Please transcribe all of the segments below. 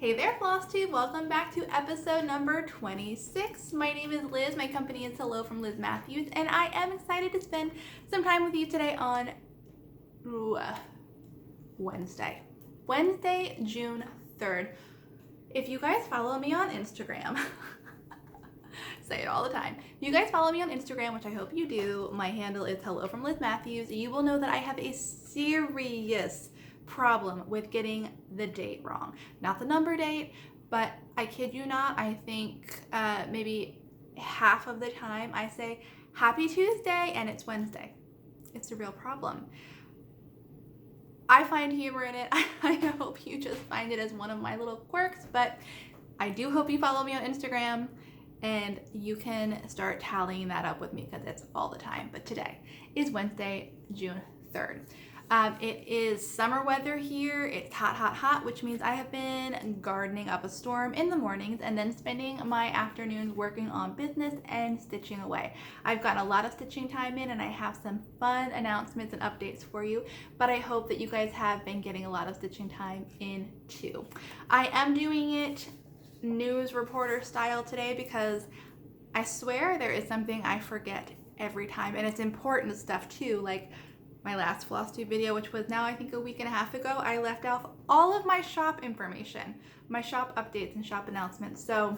Hey there, FlossTube. Welcome back to episode number 26. My name is Liz. My company is Hello from Liz Matthews, and I am excited to spend some time with you today on Wednesday, June 3rd. If you guys follow me on Instagram, say it all the time. If you guys follow me on Instagram, which I hope you do, my handle is Hello from Liz Matthews. You will know that I have a serious problem with getting the date wrong. Not the number date, but I kid you not, I think maybe half of the time I say Happy Tuesday and it's Wednesday. It's a real problem. I find humor in it. I hope you just find it as one of my little quirks, but I do hope you follow me on Instagram and you can start tallying that up with me because it's all the time. But today is Wednesday, June 3rd. It is summer weather here. It's hot, hot, hot, which means I have been gardening up a storm in the mornings and then spending my afternoons working on business and stitching away. I've gotten a lot of stitching time in and I have some fun announcements and updates for you, but I hope that you guys have been getting a lot of stitching time in too. I am doing it news reporter style today because I swear there is something I forget every time, and it's important stuff too, like my last FlossTube video, which was now I think a week and a half ago, I left off all of my shop information, my shop updates and shop announcements. So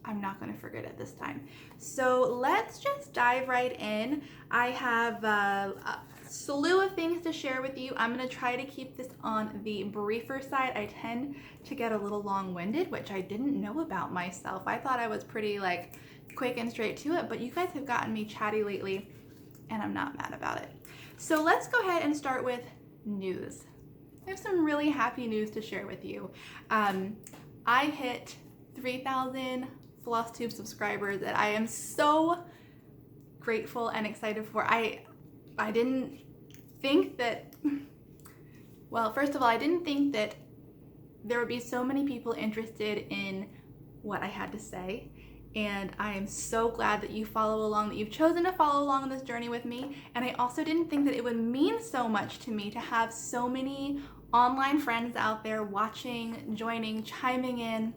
I'm not gonna forget it this time. So let's just dive right in. I have a slew of things to share with you. I'm gonna try to keep this on the briefer side. I tend to get a little long-winded, which I didn't know about myself. I thought I was pretty like quick and straight to it, but you guys have gotten me chatty lately and I'm not mad about it. So let's go ahead and start with news. I have some really happy news to share with you. I hit 3,000 FlossTube subscribers that I am so grateful and excited for. I didn't think that, well, first of all, I didn't think that there would be so many people interested in what I had to say. And I am so glad that you follow along, that you've chosen to follow along on this journey with me. And I also didn't think that it would mean so much to me to have so many online friends out there watching, joining, chiming in.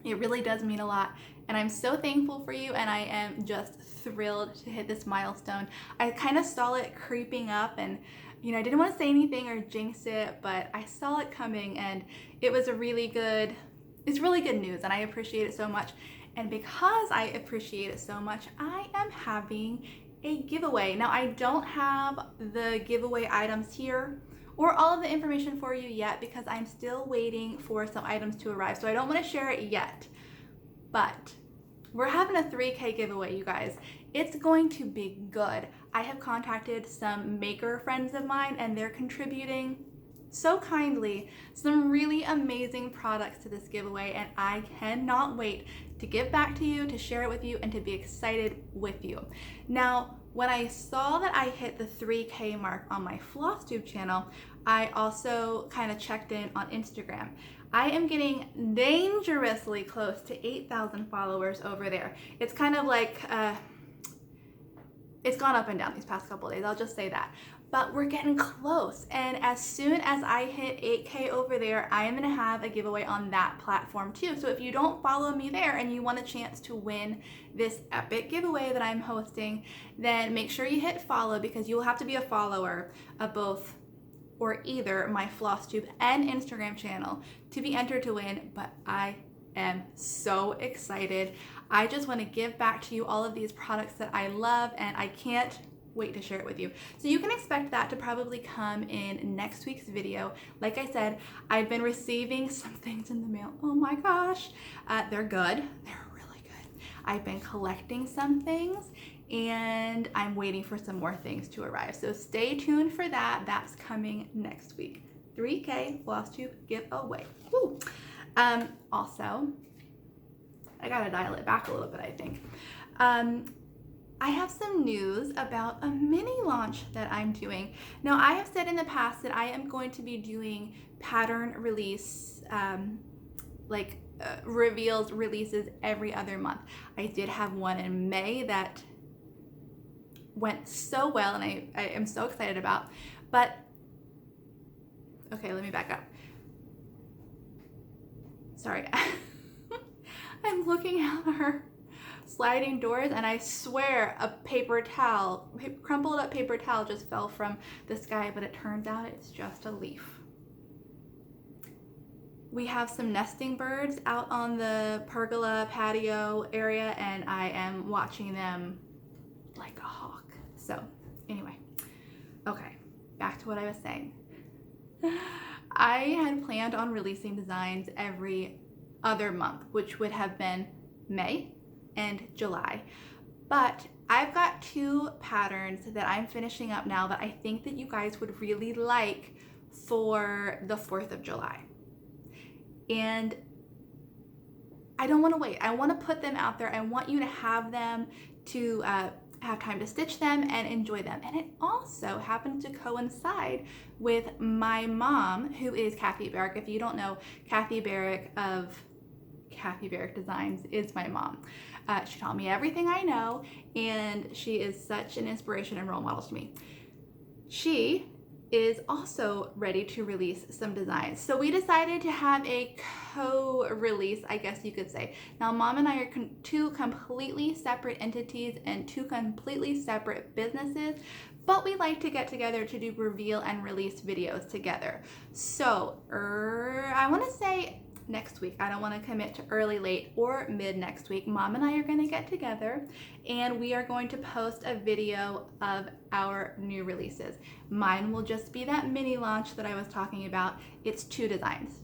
It really does mean a lot. And I'm so thankful for you, and I am just thrilled to hit this milestone. I kind of saw it creeping up, and I didn't want to say anything or jinx it, but I saw it coming, and it was it's really good news, and I appreciate it so much. And because I appreciate it so much, I am having a giveaway. Now, I don't have the giveaway items here or all of the information for you yet because I'm still waiting for some items to arrive. So I don't want to share it yet, but we're having a 3K giveaway, you guys. It's going to be good. I have contacted some maker friends of mine and they're contributing so kindly some really amazing products to this giveaway, and I cannot wait to give back to you, to share it with you, and to be excited with you. Now, when I saw that I hit the 3K mark on my FlossTube channel, I also kind of checked in on Instagram. I am getting dangerously close to 8,000 followers over there. It's kind of like, it's gone up and down these past couple days, I'll just say that. But we're getting close, and as soon as I hit 8K over there, I am gonna have a giveaway on that platform too. So if you don't follow me there and you want a chance to win this epic giveaway that I'm hosting, then make sure you hit follow, because you will have to be a follower of both or either my FlossTube and Instagram channel to be entered to win. But I am so excited. I just want to give back to you all of these products that I love, and I can't wait to share it with you. So you can expect that to probably come in next week's video. Like I said, I've been receiving some things in the mail. Oh my gosh, they're good. They're really good. I've been collecting some things and I'm waiting for some more things to arrive. So stay tuned for that. That's coming next week. 3K FlossTube giveaway. Woo. Also, I gotta dial it back a little bit, I think. I have some news about a mini launch that I'm doing. Now, I have said in the past that I am going to be doing pattern release, reveals, releases every other month. I did have one in May that went so well, and I am so excited about. But, okay, let me back up. sorry, I'm looking at our sliding doors and I swear a paper towel, crumpled up paper towel just fell from the sky, but it turns out it's just a leaf. We have some nesting birds out on the pergola patio area and I am watching them like a hawk. So anyway, okay, back to what I was saying. I had planned on releasing designs every other month, which would have been May and July. But I've got 2 patterns that I'm finishing up now that I think that you guys would really like for the 4th of July. And I don't want to wait. I want to put them out there. I want you to have them, to have time to stitch them and enjoy them. And it also happens to coincide with my mom, who is Kathy Barrick. If you don't know, Kathy Barrick of Kathy Barrick Designs is my mom. She taught me everything I know, and she is such an inspiration and role model to me. She is also ready to release some designs. So we decided to have a co-release, I guess you could say. Now, Mom and I are 2 completely separate entities and 2 completely separate businesses, but we like to get together to do reveal and release videos together. So I want to say next week. I don't want to commit to early, late, or mid next week. Mom and I are going to get together and we are going to post a video of our new releases. Mine will just be that mini launch that I was talking about. It's 2 designs.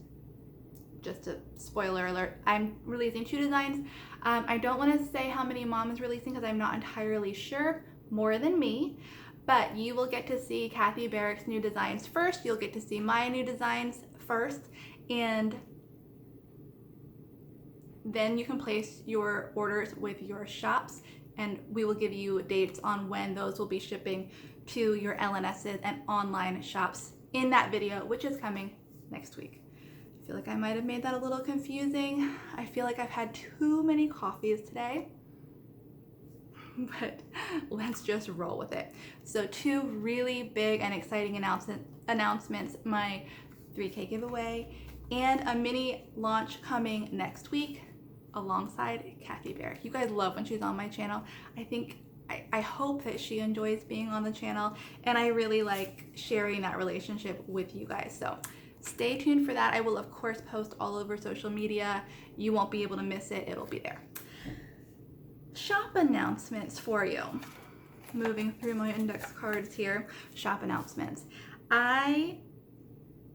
Just a spoiler alert, I'm releasing 2 designs. I don't want to say how many Mom is releasing because I'm not entirely sure, more than me. But you will get to see Kathy Barrick's new designs first. You'll get to see my new designs first. And then you can place your orders with your shops, and we will give you dates on when those will be shipping to your LNSs and online shops in that video, which is coming next week. I feel like I might have made that a little confusing. I feel like I've had too many coffees today, but let's just roll with it. So 2 really big and exciting announcements, my 3K giveaway and a mini launch coming next week alongside Kathy Barrick. You guys love when she's on my channel. I hope that she enjoys being on the channel, and I really like sharing that relationship with you guys. So stay tuned for that. I will of course post all over social media. You won't be able to miss it. It'll be there. Shop announcements for you. Moving through my index cards here. Shop announcements. I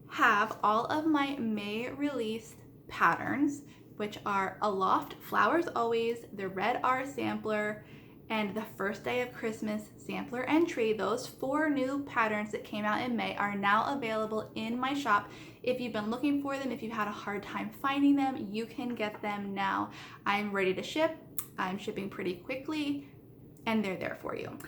have all of my May released patterns, which are Aloft, Flowers Always, the Red R Sampler, and the First Day of Christmas Sampler Entry. Those 4 new patterns that came out in May are now available in my shop. If you've been looking for them, if you've had a hard time finding them, you can get them now. I'm ready to ship. I'm shipping pretty quickly, and they're there for you.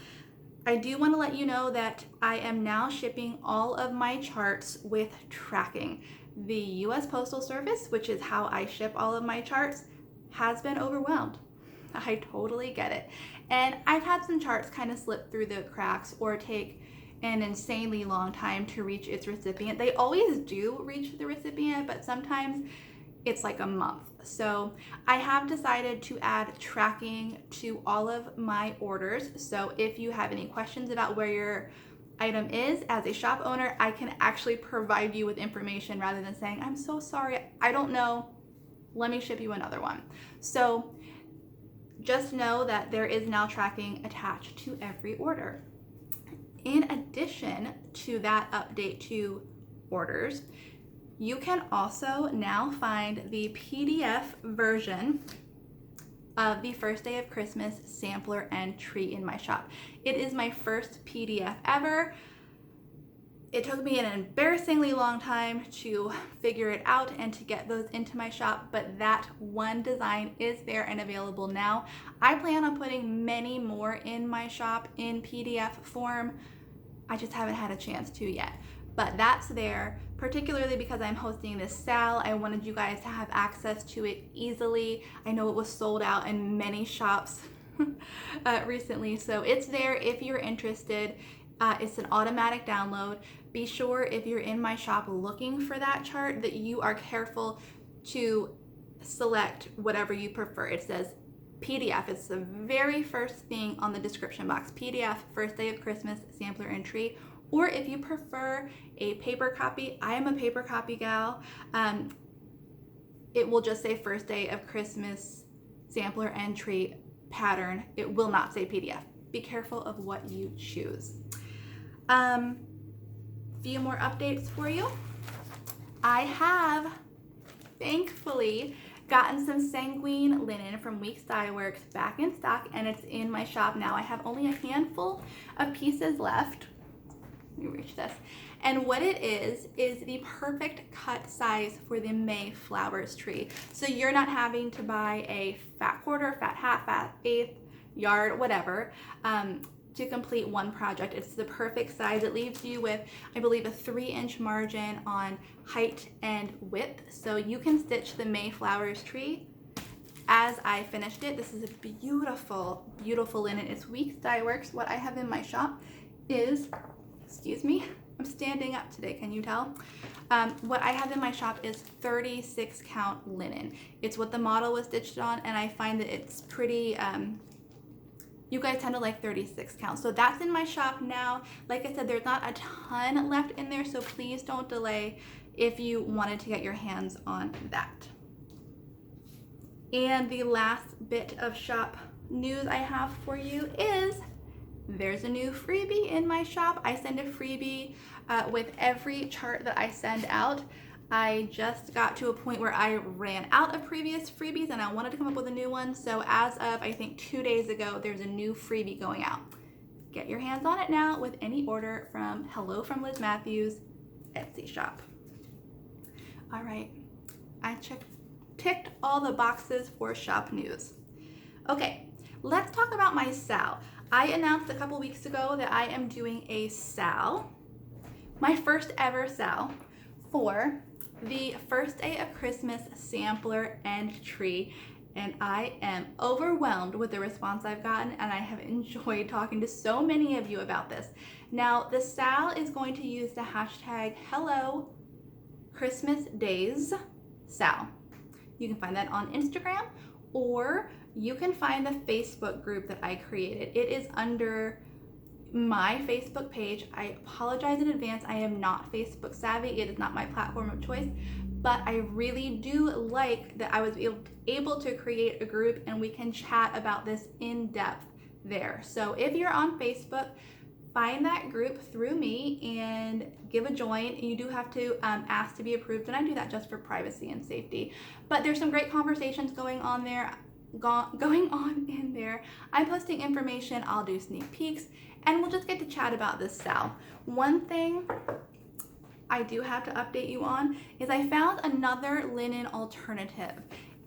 I do want to let you know that I am now shipping all of my charts with tracking. The US Postal Service, which is how I ship all of my charts, has been overwhelmed. I totally get it. And I've had some charts kind of slip through the cracks or take an insanely long time to reach its recipient. They always do reach the recipient, but sometimes it's like a month. So I have decided to add tracking to all of my orders. So if you have any questions about where your item is, as a shop owner, I can actually provide you with information rather than saying, I'm so sorry, I don't know, let me ship you another one. So just know that there is now tracking attached to every order. In addition to that update to orders, you can also now find the PDF version of the First Day of Christmas Sampler Entry in my shop. It is my first PDF ever. It took me an embarrassingly long time to figure it out and to get those into my shop, but that one design is there and available now. I plan on putting many more in my shop in PDF form. I just haven't had a chance to yet, but that's there, particularly because I'm hosting this sale. I wanted you guys to have access to it easily. I know it was sold out in many shops recently, so it's there if you're interested. It's an automatic download. Be sure if you're in my shop looking for that chart that you are careful to select whatever you prefer. It says PDF. It's the very first thing on the description box. PDF, first day of Christmas, sampler and tree. Or if you prefer a paper copy, I am a paper copy gal. It will just say first day of Christmas, sampler and tree pattern. It will not say PDF. Be careful of what you choose. Few more updates for you. I have, thankfully, gotten some sanguine linen from Weeks Dye Works back in stock, and it's in my shop now. I have only a handful of pieces left. Let me reach this. And what it is the perfect cut size for the May flowers tree. So you're not having to buy a fat quarter, fat half, fat eighth, yard, whatever, to complete one project. It's the perfect size. It leaves you with, I believe, a 3-inch margin on height and width. So you can stitch the May flowers tree as I finished it. This is a beautiful, beautiful linen. It's Weeks Dye Works. What I have in my shop is, excuse me, I'm standing up today, can you tell? What I have in my shop is 36 count linen. It's what the model was stitched on, and I find that it's pretty, you guys tend to like 36 count. So that's in my shop now. Like I said, there's not a ton left in there, so please don't delay if you wanted to get your hands on that. And the last bit of shop news I have for you is there's a new freebie in my shop. I send a freebie with every chart that I send out. I just got to a point where I ran out of previous freebies and I wanted to come up with a new one. So as of, I think 2 days ago, there's a new freebie going out. Get your hands on it now with any order from Hello from Liz Matthews Etsy shop. All right, I ticked all the boxes for shop news. Okay, let's talk about my SAL. I announced a couple weeks ago that I am doing a SAL, my first ever SAL, for the first day of Christmas sampler and tree, and I am overwhelmed with the response I've gotten, and I have enjoyed talking to so many of you about this. Now, the SAL is going to use the hashtag Hello Christmas Days SAL. You can find that on Instagram, or you can find the Facebook group that I created. It is under my Facebook page. I apologize in advance. I am not Facebook savvy. It is not my platform of choice, but I really do like that I was able to create a group and we can chat about this in depth there. So if you're on Facebook, find that group through me and give a join. You do have to ask to be approved, and I do that just for privacy and safety. But there's some great conversations going on there. I'm posting information, I'll do sneak peeks, and we'll just get to chat about this SAL. One thing I do have to update you on is I found another linen alternative.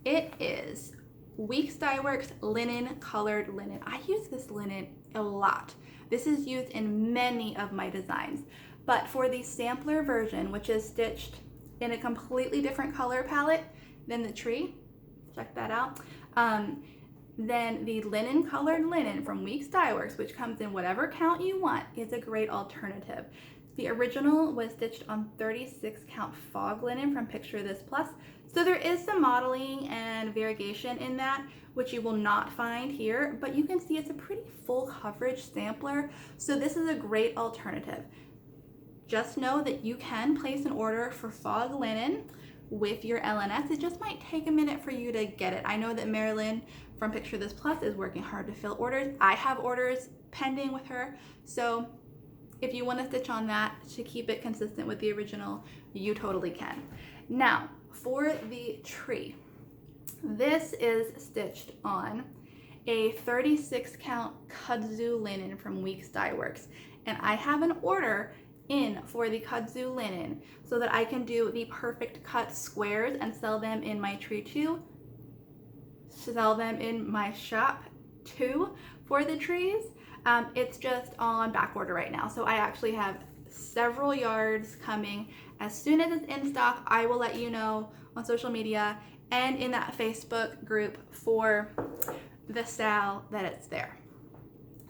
It is Weeks Dye Works linen, colored linen. I use this linen a lot. This is used in many of my designs, but for the sampler version, which is stitched in a completely different color palette than the tree, check that out. Then the linen, colored linen from Weeks Dye Works, which comes in whatever count you want, is a great alternative. The original was stitched on 36 count fog linen from Picture This Plus. So there is some modeling and variegation in that, which you will not find here, but you can see it's a pretty full coverage sampler. So this is a great alternative. Just know that you can place an order for fog linen with your LNS. It just might take a minute for you to get it. I know that Marilyn from Picture This Plus is working hard to fill orders. I have orders pending with her. So if you want to stitch on that to keep it consistent with the original, you totally can. Now, for the tree, this is stitched on a 36 count kudzu linen from Weeks Dye Works. And I have an order in for the kudzu linen so that I can do the perfect cut squares and sell them in my tree too, sell them in my shop too for the trees. It's just on back order right now. So I actually have several yards coming. As soon as it's in stock, I will let you know on social media and in that Facebook group for the SAL that it's there.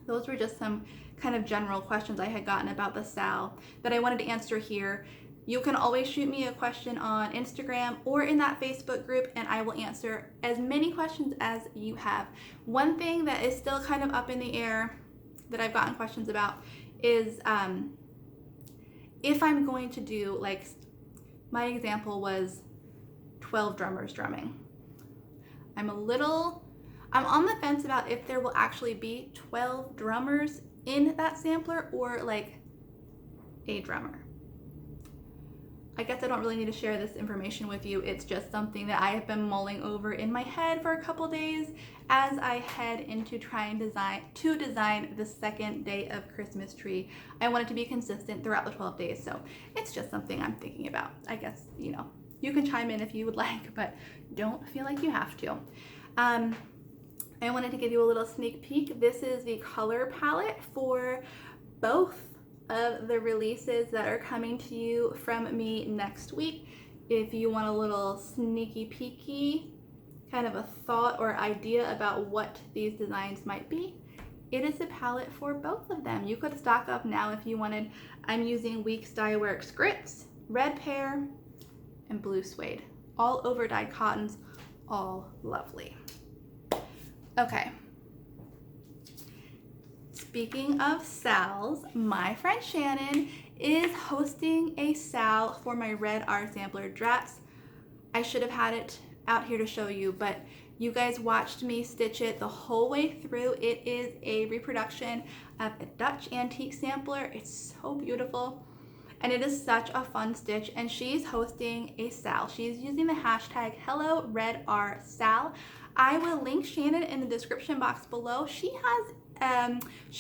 Those were just some kind of general questions I had gotten about the SAL that I wanted to answer here. You can always shoot me a question on Instagram or in that Facebook group, and I will answer as many questions as you have. One thing that is still kind of up in the air that I've gotten questions about is if I'm going to do, like, my example was 12 drummers drumming. I'm on the fence about if there will actually be 12 drummers in that sampler or like a drummer. I guess I don't really need to share this information with you. It's just something that I have been mulling over in my head for a couple days as I head into trying to design the second day of Christmas tree. I want it to be consistent throughout the 12 days, so it's just something I'm thinking about. I guess, you know, you can chime in if you would like, but don't feel like you have to. I wanted to give you a little sneak peek. This is the color palette for both of the releases that are coming to you from me next week. If you want a little sneaky peeky kind of a thought or idea about what these designs might be, it is a palette for both of them. You could stock up now if you wanted. I'm using Weeks Dye Works grits, red pear, and blue suede, all over dyed cottons, all lovely. Okay. Speaking of sals, my friend Shannon is hosting a sal for my Red R Sampler Drats. I should have had it out here to show you, but you guys watched me stitch it the whole way through. It is a reproduction of a Dutch antique sampler. It's so beautiful, and it is such a fun stitch, and she's hosting a sal. She's using the hashtag HelloRedRSal. I will link Shannon in the description box below. She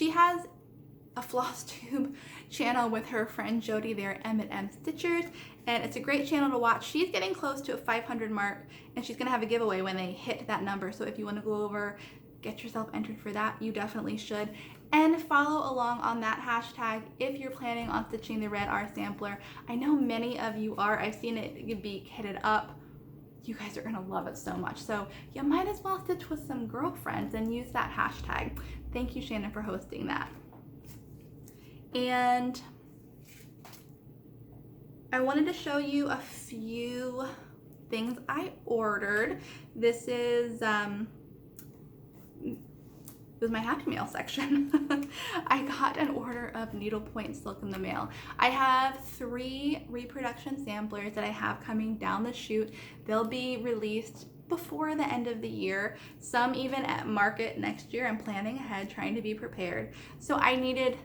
has a FlossTube channel with her friend Jody there at M&M Stitchers, and it's a great channel to watch. She's getting close to a 500 mark, and she's gonna have a giveaway when they hit that number. So if you want to go over, get yourself entered for that, you definitely should. And follow along on that hashtag if you're planning on stitching the Red R sampler. I know many of you are. I've seen it be kitted up. You guys are gonna love it so much. So you might as well stitch with some girlfriends and use that hashtag. Thank you, Shannon, for hosting that. And I wanted to show you a few things I ordered. This is it was my Happy Mail section. I got an order of needlepoint silk in the mail. I have 3 reproduction samplers that I have coming down the chute. They'll be released before the end of the year, some even at market next year. I'm planning ahead, trying to be prepared. So I needed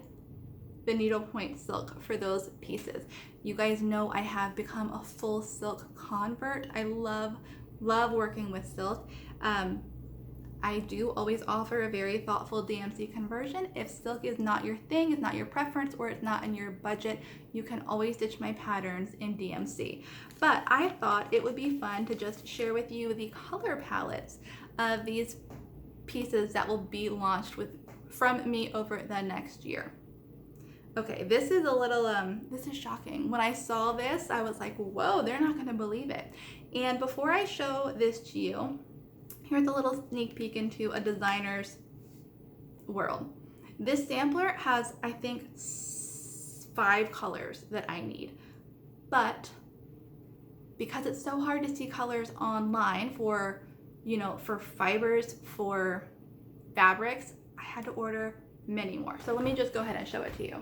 the needlepoint silk for those pieces. You guys know I have become a full silk convert. I love working with silk. I do always offer a very thoughtful DMC conversion. If silk is not your thing, it's not your preference, or it's not in your budget, you can always stitch my patterns in DMC. But I thought it would be fun to just share with you the color palettes of these pieces that will be launched from me over the next year. Okay, this is a little, this is shocking. When I saw this, I was like, whoa, they're not gonna believe it. And before I show this to you, here's a little sneak peek into a designer's world. This sampler has, I think, 5 colors that I need. But because it's so hard to see colors online for, you know, for fibers, for fabrics, I had to order many more. So let me just go ahead and show it to you.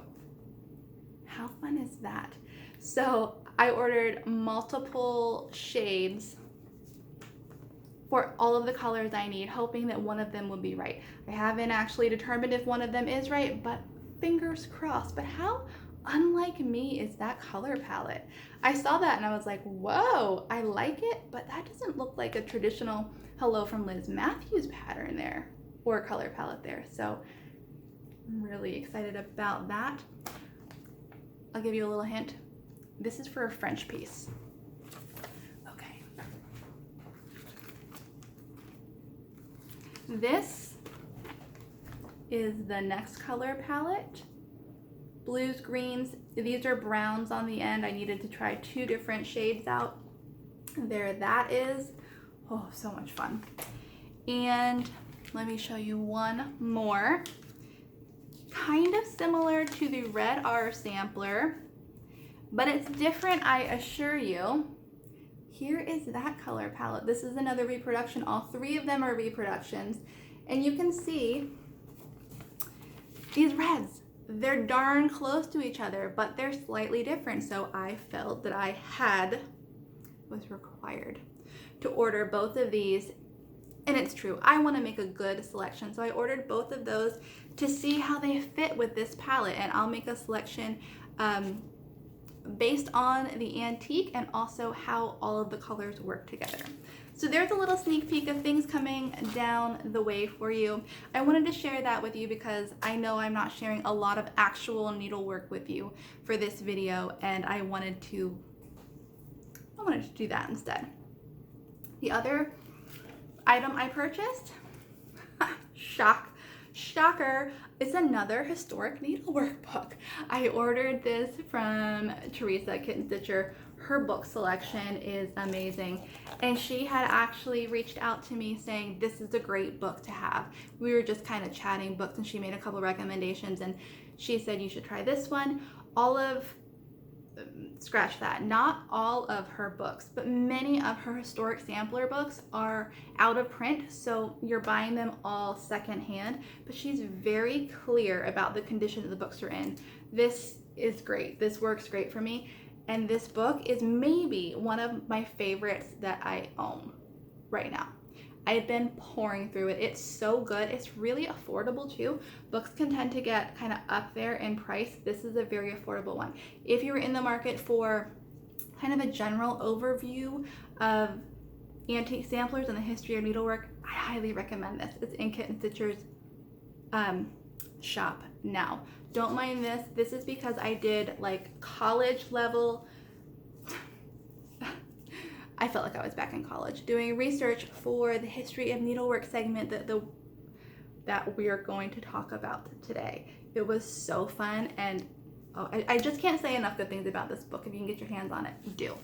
How fun is that? So I ordered multiple shades for all of the colors I need, hoping that one of them will be right. I haven't actually determined if one of them is right, but fingers crossed. But how unlike me is that color palette? I saw that and I was like, whoa, I like it, but that doesn't look like a traditional Hello from Liz Matthews pattern there, or color palette there. So I'm really excited about that. I'll give you a little hint. This is for a French piece. Okay. This is the next color palette. Blues, greens, these are browns on the end. I needed to try 2 different shades out. There that is. Oh, so much fun. And let me show you one more. Kind of similar to the Red R sampler, but it's different, I assure you. Here is that color palette. This is another reproduction. All three of them are reproductions. And you can see these reds. They're darn close to each other, but they're slightly different. So I felt that I was required to order both of these. And it's true, I want to make a good selection. So I ordered both of those to see how they fit with this palette. And I'll make a selection based on the antique and also how all of the colors work together. So there's a little sneak peek of things coming down the way for you. I wanted to share that with you because I know I'm not sharing a lot of actual needlework with you for this video, and I wanted to do that instead. The other item I purchased, shocker, it's another historic needlework book. I ordered this from Teresa Kitten Stitcher. Her book selection is amazing, and she had actually reached out to me saying this is a great book to have. We were just kind of chatting books, and she made a couple recommendations, and she said you should try this one. Scratch that, not all of her books, but many of her historic sampler books are out of print, so you're buying them all secondhand, but she's very clear about the condition that the books are in. This is great. This works great for me, and this book is maybe one of my favorites that I own right now. I've been pouring through it. It's so good. It's really affordable too. Books can tend to get kind of up there in price. This is a very affordable one. If you're in the market for kind of a general overview of antique samplers and the history of needlework, I highly recommend this. It's in Kitten Stitcher's shop now. Don't mind this. This is because I did like college level. I felt like I was back in college doing research for the history of needlework segment that we are going to talk about today. It was so fun, and I just can't say enough good things about this book. If you can get your hands on it, do.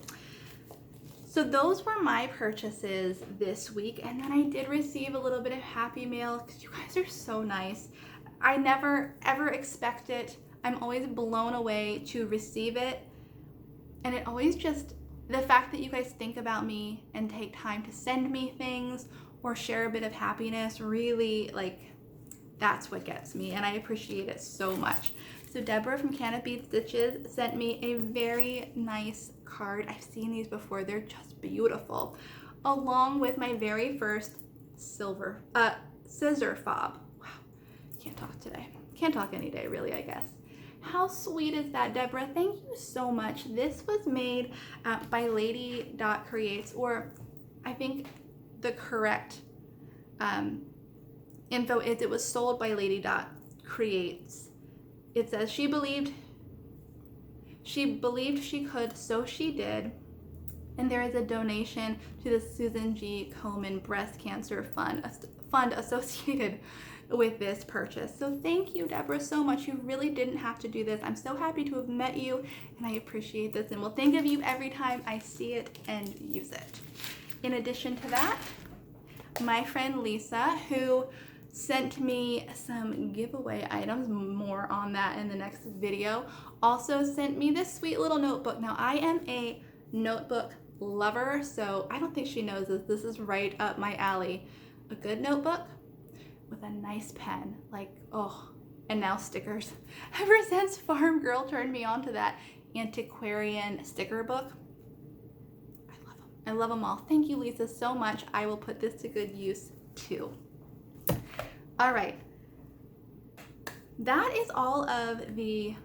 So those were my purchases this week, and then I did receive a little bit of happy mail because you guys are so nice. I never ever expect it. I'm always blown away to receive it, and it always just, the fact that you guys think about me and take time to send me things or share a bit of happiness, really, like, that's what gets me, and I appreciate it so much. So Deborah from Canopy Stitches sent me a very nice card. I've seen these before. They're just beautiful. Along with my very first scissor fob. Wow, can't talk today. Can't talk any day, really, I guess. How sweet is that, Deborah? Thank you so much. This was made by Lady.Creates, or I think the correct info is it was sold by Lady.Creates. It says she believed she could, so she did. And there is a donation to the Susan G. Komen Breast Cancer Fund associated with this purchase. So thank you, Deborah, so much. You really didn't have to do this. I'm so happy to have met you, and I appreciate this, and will think of you every time I see it and use it. In addition to that, my friend Lisa, who sent me some giveaway items, more on that in the next video, also sent me this sweet little notebook. Now, I am a notebook lover, so I don't think she knows this. This is right up my alley. A good notebook with a nice pen, like, oh, and now stickers. Ever since Farm Girl turned me on to that antiquarian sticker book, I love them. I love them all. Thank you, Lisa, so much. I will put this to good use too. All right, that is all of the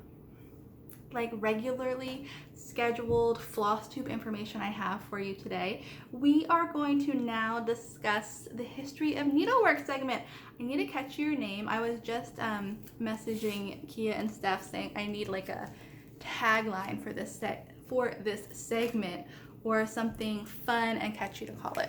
regularly scheduled FlossTube information I have for you today. We are going to now discuss the history of needlework segment. I need to catch your name. I was just messaging Kia and Steph saying I need like a tagline for this segment or something fun and catchy to call it.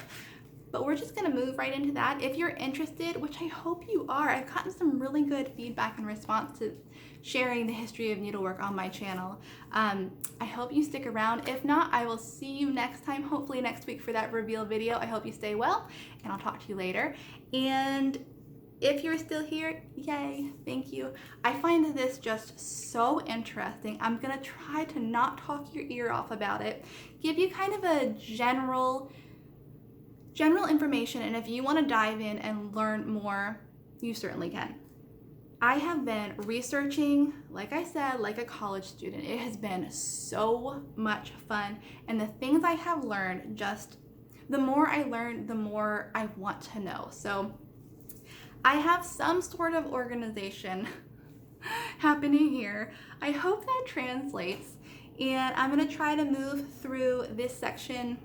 But we're just gonna move right into that. If you're interested, which I hope you are, I've gotten some really good feedback in response to sharing the history of needlework on my channel. I hope you stick around. If not, I will see you next time, hopefully next week for that reveal video. I hope you stay well, and I'll talk to you later. And If you're still here, yay, thank you. I find this just so interesting. I'm gonna try to not talk your ear off about it, give you kind of a general information, and if you wanna dive in and learn more, you certainly can. I have been researching, like I said, like a college student. It has been so much fun, and the things I have learned, just the more I learn, the more I want to know. So I have some sort of organization happening here. I hope that translates, and I'm going to try to move through this section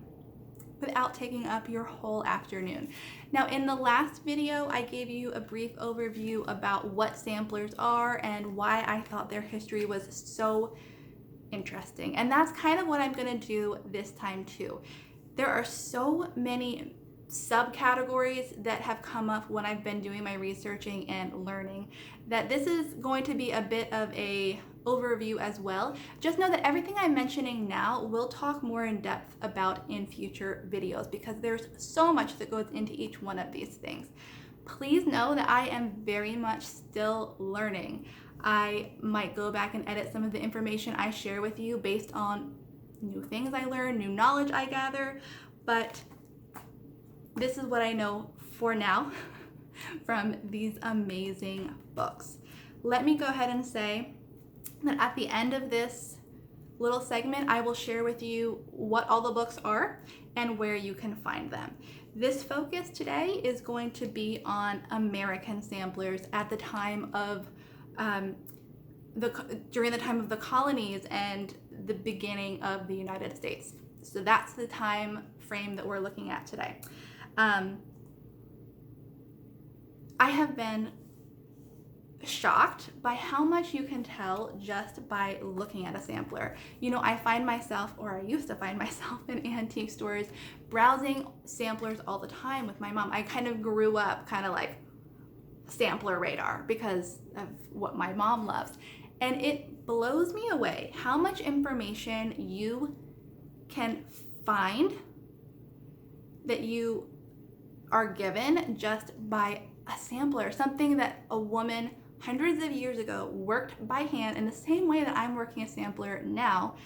without taking up your whole afternoon. Now, in the last video, I gave you a brief overview about what samplers are and why I thought their history was so interesting. And that's kind of what I'm going to do this time too. There are so many subcategories that have come up when I've been doing my researching and learning that this is going to be a bit of a overview as well. Just know that everything I'm mentioning now we'll talk more in depth about in future videos because there's so much that goes into each one of these things. Please know that I am very much still learning. I might go back and edit some of the information I share with you based on new things I learn, new knowledge I gather, but this is what I know for now from these amazing books. Let me go ahead and say that at the end of this little segment, I will share with you what all the books are and where you can find them. This focus today is going to be on American samplers at the time of during the time of the colonies and the beginning of the United States. So that's the time frame that we're looking at today. I have been shocked by how much you can tell just by looking at a sampler. You know, I find myself, or I used to find myself in antique stores browsing samplers all the time with my mom. I kind of grew up kind of like sampler radar because of what my mom loves. And it blows me away how much information you can find that you are given just by a sampler, something that a woman hundreds of years ago worked by hand in the same way that I'm working a sampler now,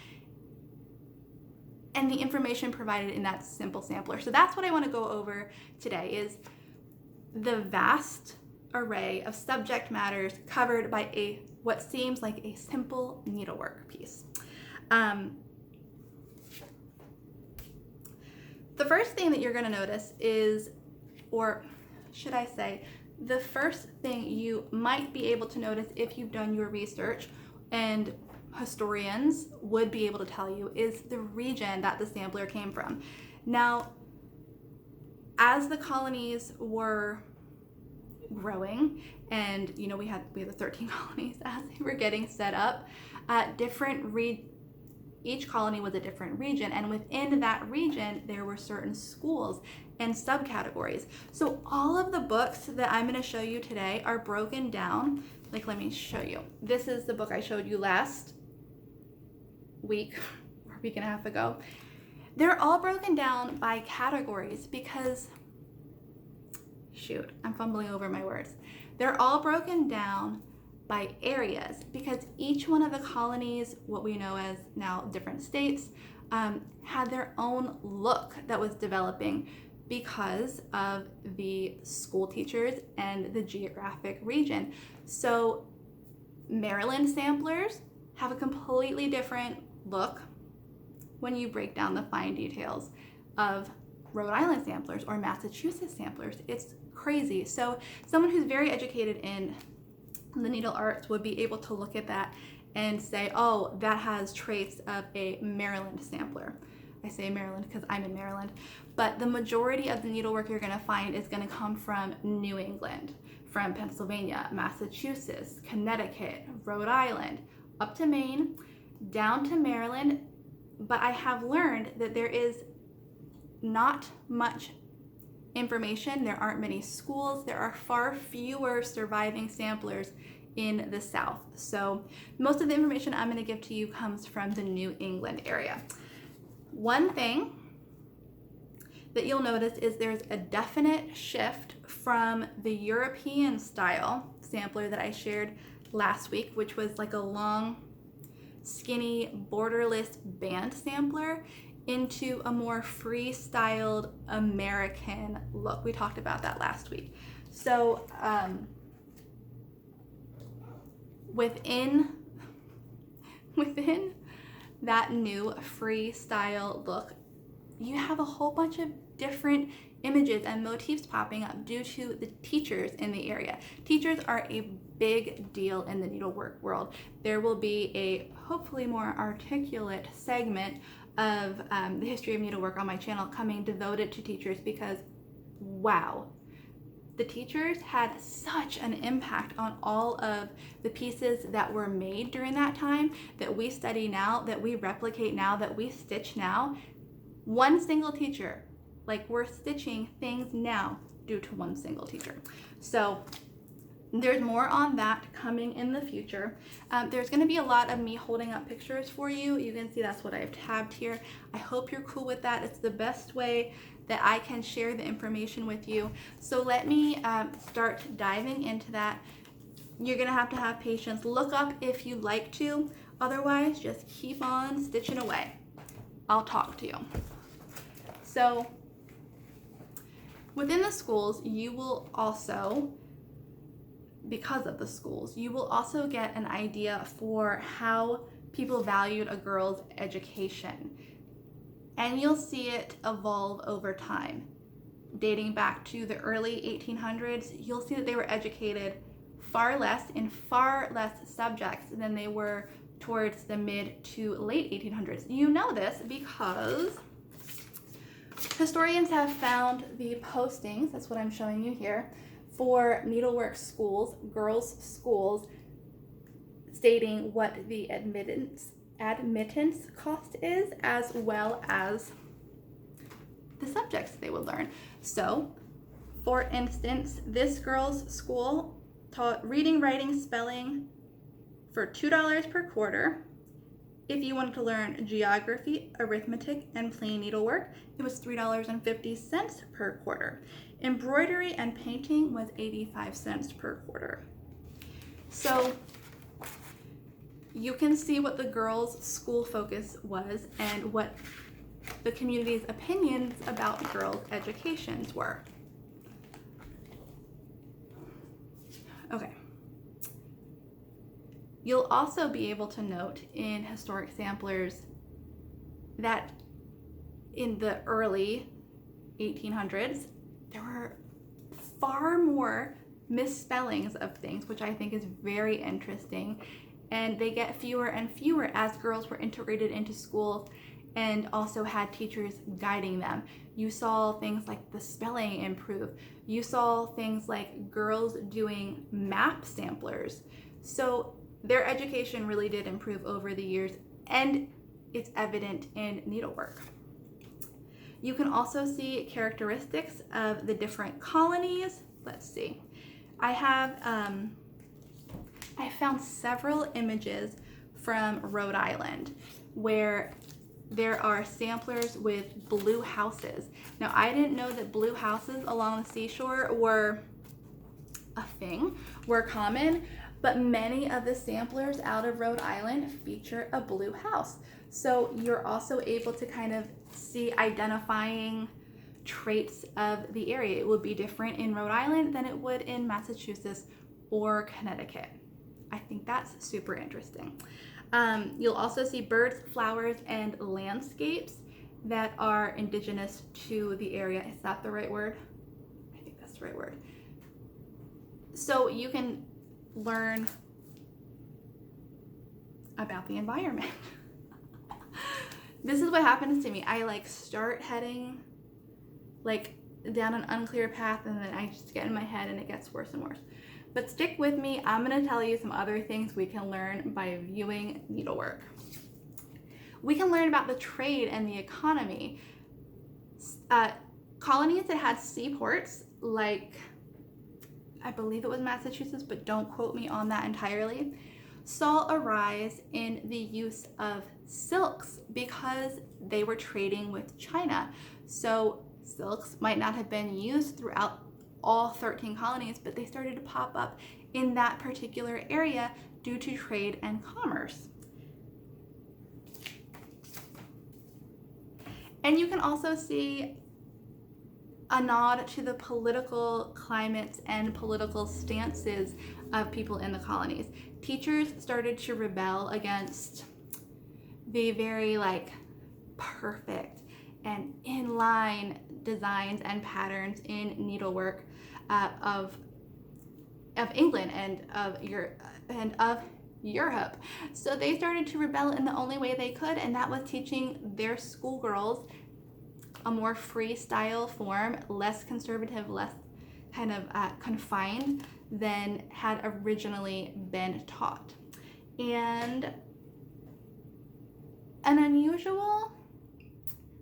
and the information provided in that simple sampler. So that's what I want to go over today, is the vast array of subject matters covered by what seems like a simple needlework piece. The first thing that you're going to notice is, or should I say, the first thing you might be able to notice if you've done your research, and historians would be able to tell you, is the region that the sampler came from. Now, as the colonies were growing, and you know, we had the 13 colonies as they were getting set up, each colony was a different region, and within that region there were certain schools and subcategories. So all of the books that I'm going to show you today are broken down. Like, let me show you. This is the book I showed you last week or a week and a half ago. They're all broken down by categories because, shoot, I'm fumbling over my words. They're all broken down by areas because each one of the colonies, what we know as now different states, had their own look that was developing because of the school teachers and the geographic region. So Maryland samplers have a completely different look when you break down the fine details of Rhode Island samplers or Massachusetts samplers. It's crazy. So someone who's very educated in the needle arts would be able to look at that and say, oh, that has traits of a Maryland sampler. I say Maryland because I'm in Maryland, but the majority of the needlework you're going to find is going to come from New England, from Pennsylvania, Massachusetts, Connecticut, Rhode Island, up to Maine, down to Maryland. But I have learned that there is not much information. There aren't many schools. There are far fewer surviving samplers in the South. So most of the information I'm going to give to you comes from the New England area. One thing that you'll notice is there's a definite shift from the European style sampler that I shared last week, which was like a long, skinny, borderless band sampler, into a more freestyled American look. We talked about that last week. So within that new freestyle look, you have a whole bunch of different images and motifs popping up due to the teachers in the area. Teachers are a big deal in the needlework world. There will be a hopefully more articulate segment of the history of needlework on my channel coming devoted to teachers, because wow, the teachers had such an impact on all of the pieces that were made during that time, that we study now, that we replicate now, that we stitch now. One single teacher, like we're stitching things now due to one single teacher. So there's more on that coming in the future. There's going to be a lot of me holding up pictures for you. You can see that's what I've tabbed here. I hope you're cool with that. It's the best way that I can share the information with you. So let me start diving into that. You're going to have patience. Look up if you'd like to. Otherwise, just keep on stitching away. I'll talk to you. So within the schools, you will also, because of the schools, you will also get an idea for how people valued a girl's education. And you'll see it evolve over time. Dating back to the early 1800s, you'll see that they were educated far less in far less subjects than they were towards the mid to late 1800s. You know this because historians have found the postings, that's what I'm showing you here, for needlework schools, girls' schools, stating what the admittance cost is, as well as the subjects they would learn. So, for instance, this girls' school taught reading, writing, spelling for $2 per quarter. If you wanted to learn geography, arithmetic, and plain needlework, it was $3.50 per quarter. Embroidery and painting was 85 cents per quarter. So you can see what the girls' school focus was and what the community's opinions about girls' educations were. Okay. You'll also be able to note in historic samplers that in the early 1800s, there were far more misspellings of things, which I think is very interesting. And they get fewer and fewer as girls were integrated into schools and also had teachers guiding them. You saw things like the spelling improve. You saw things like girls doing map samplers. So their education really did improve over the years, and it's evident in needlework. You can also see characteristics of the different colonies. Let's see. I found several images from Rhode Island where there are samplers with blue houses. Now, I didn't know that blue houses along the seashore were a thing, were common, but many of the samplers out of Rhode Island feature a blue house. So you're also able to kind of see identifying traits of the area. It would be different in Rhode Island than it would in Massachusetts or Connecticut. I think that's super interesting. You'll also see birds, flowers, and landscapes that are indigenous to the area. Is that the right word? I think that's the right word. So you can learn about the environment. This is what happens to me. I start heading down an unclear path, and then I just get in my head and it gets worse and worse. But stick with me. I'm going to tell you some other things we can learn by viewing needlework. We can learn about the trade and the economy. Colonies that had seaports, like I believe it was Massachusetts, but don't quote me on that entirely, saw a rise in the use of silks because they were trading with China. So silks might not have been used throughout all 13 colonies, but they started to pop up in that particular area due to trade and commerce. And you can also see a nod to the political climates and political stances of people in the colonies. Teachers started to rebel against the very perfect and inline designs and patterns in needlework of England and of Europe. So they started to rebel in the only way they could, and that was teaching their schoolgirls a more freestyle form, less conservative, less kind of confined than had originally been taught. And an unusual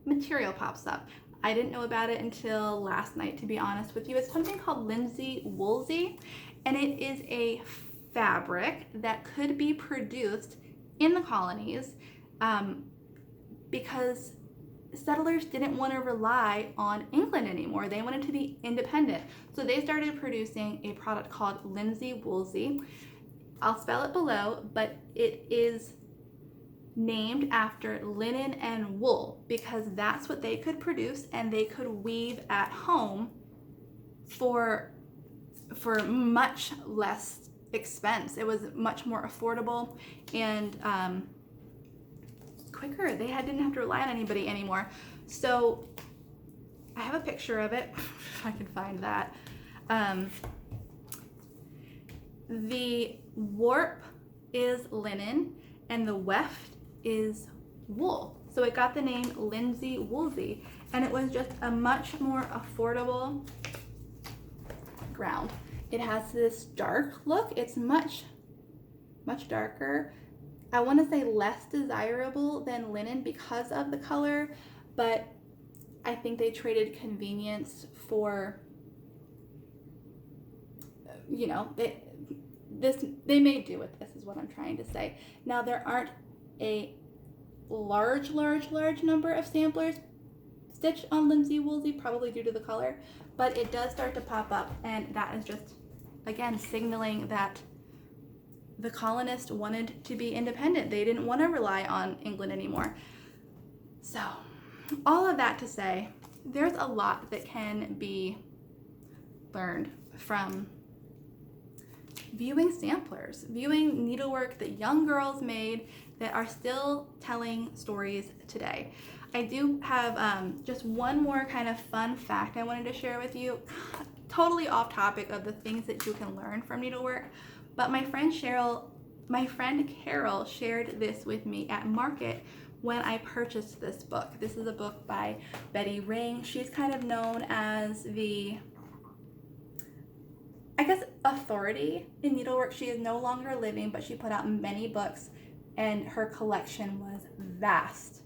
material pops up. I didn't know about it until last night, to be honest with you. It's something called linsey woolsey, and it is a fabric that could be produced in the colonies because settlers didn't want to rely on England anymore. They wanted to be independent. So they started producing a product called linsey woolsey. I'll spell it below, but it is named after linen and wool because that's what they could produce, and they could weave at home for much less expense. It was much more affordable and quicker. They didn't have to rely on anybody anymore. So I have a picture of it if I can find that. The warp is linen and the weft is wool. So it got the name linsey woolsey, and it was just a much more affordable ground. It has this dark look. It's much darker. I want to say less desirable than linen because of the color, but I think they traded convenience for, they made do with this is what I'm trying to say. Now there aren't a large number of samplers stitched on linsey woolsey, probably due to the color, but it does start to pop up, and that is just, again, signaling that the colonists wanted to be independent. They didn't want to rely on England anymore. So all of that to say, there's a lot that can be learned from viewing samplers, viewing needlework that young girls made that are still telling stories today. I do have just one more kind of fun fact I wanted to share with you, totally off topic of the things that you can learn from needlework, but my friend Carol shared this with me at market when I purchased this book. This is a book by Betty Ring. She's kind of known as the, authority in needlework. She is no longer living, but she put out many books, and her collection was vast,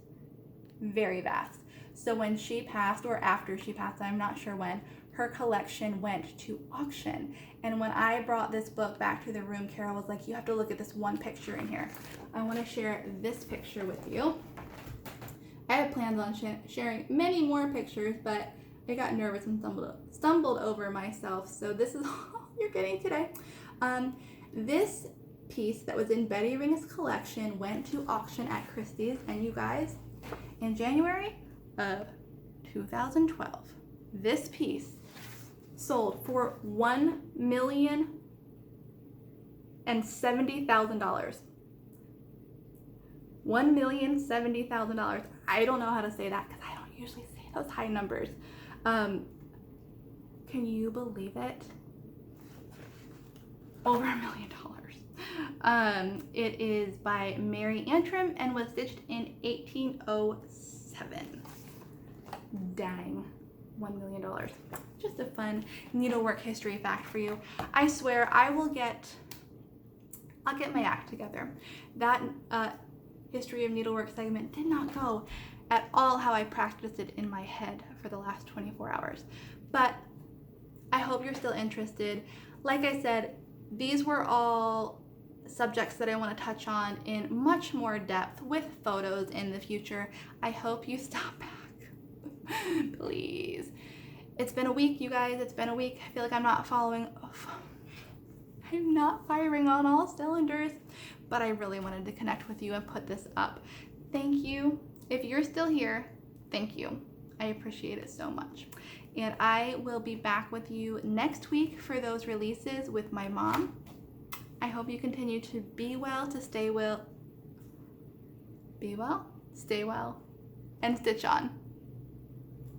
very vast. So when she passed, or after she passed, I'm not sure when, her collection went to auction. And when I brought this book back to the room, Carol was like, you have to look at this one picture in here. I want to share this picture with you. I had plans on sharing many more pictures, but I got nervous and stumbled over myself. So this is all you're getting today. This piece that was in Betty Ring's collection went to auction at Christie's, and you guys, in January of 2012, this piece sold for $1,070,000. $1,070,000. I don't know how to say that because I don't usually say those high numbers. Can you believe it? Over $1 million. It is by Mary Antrim and was stitched in 1807. Dang, $1 million. Just a fun needlework history fact for you. I swear I'll get my act together. That history of needlework segment did not go at all how I practiced it in my head for the last 24 hours. But I hope you're still interested. Like I said, these were all subjects that I want to touch on in much more depth with photos in the future. I hope you stop back, please. It's been a week, you guys. It's been a week. I feel like I'm not firing on all cylinders, but I really wanted to connect with you and put this up. Thank you. If you're still here, thank you. I appreciate it so much. And I will be back with you next week for those releases with my mom. I hope you continue to be well, to stay well, be well, stay well, and stitch on.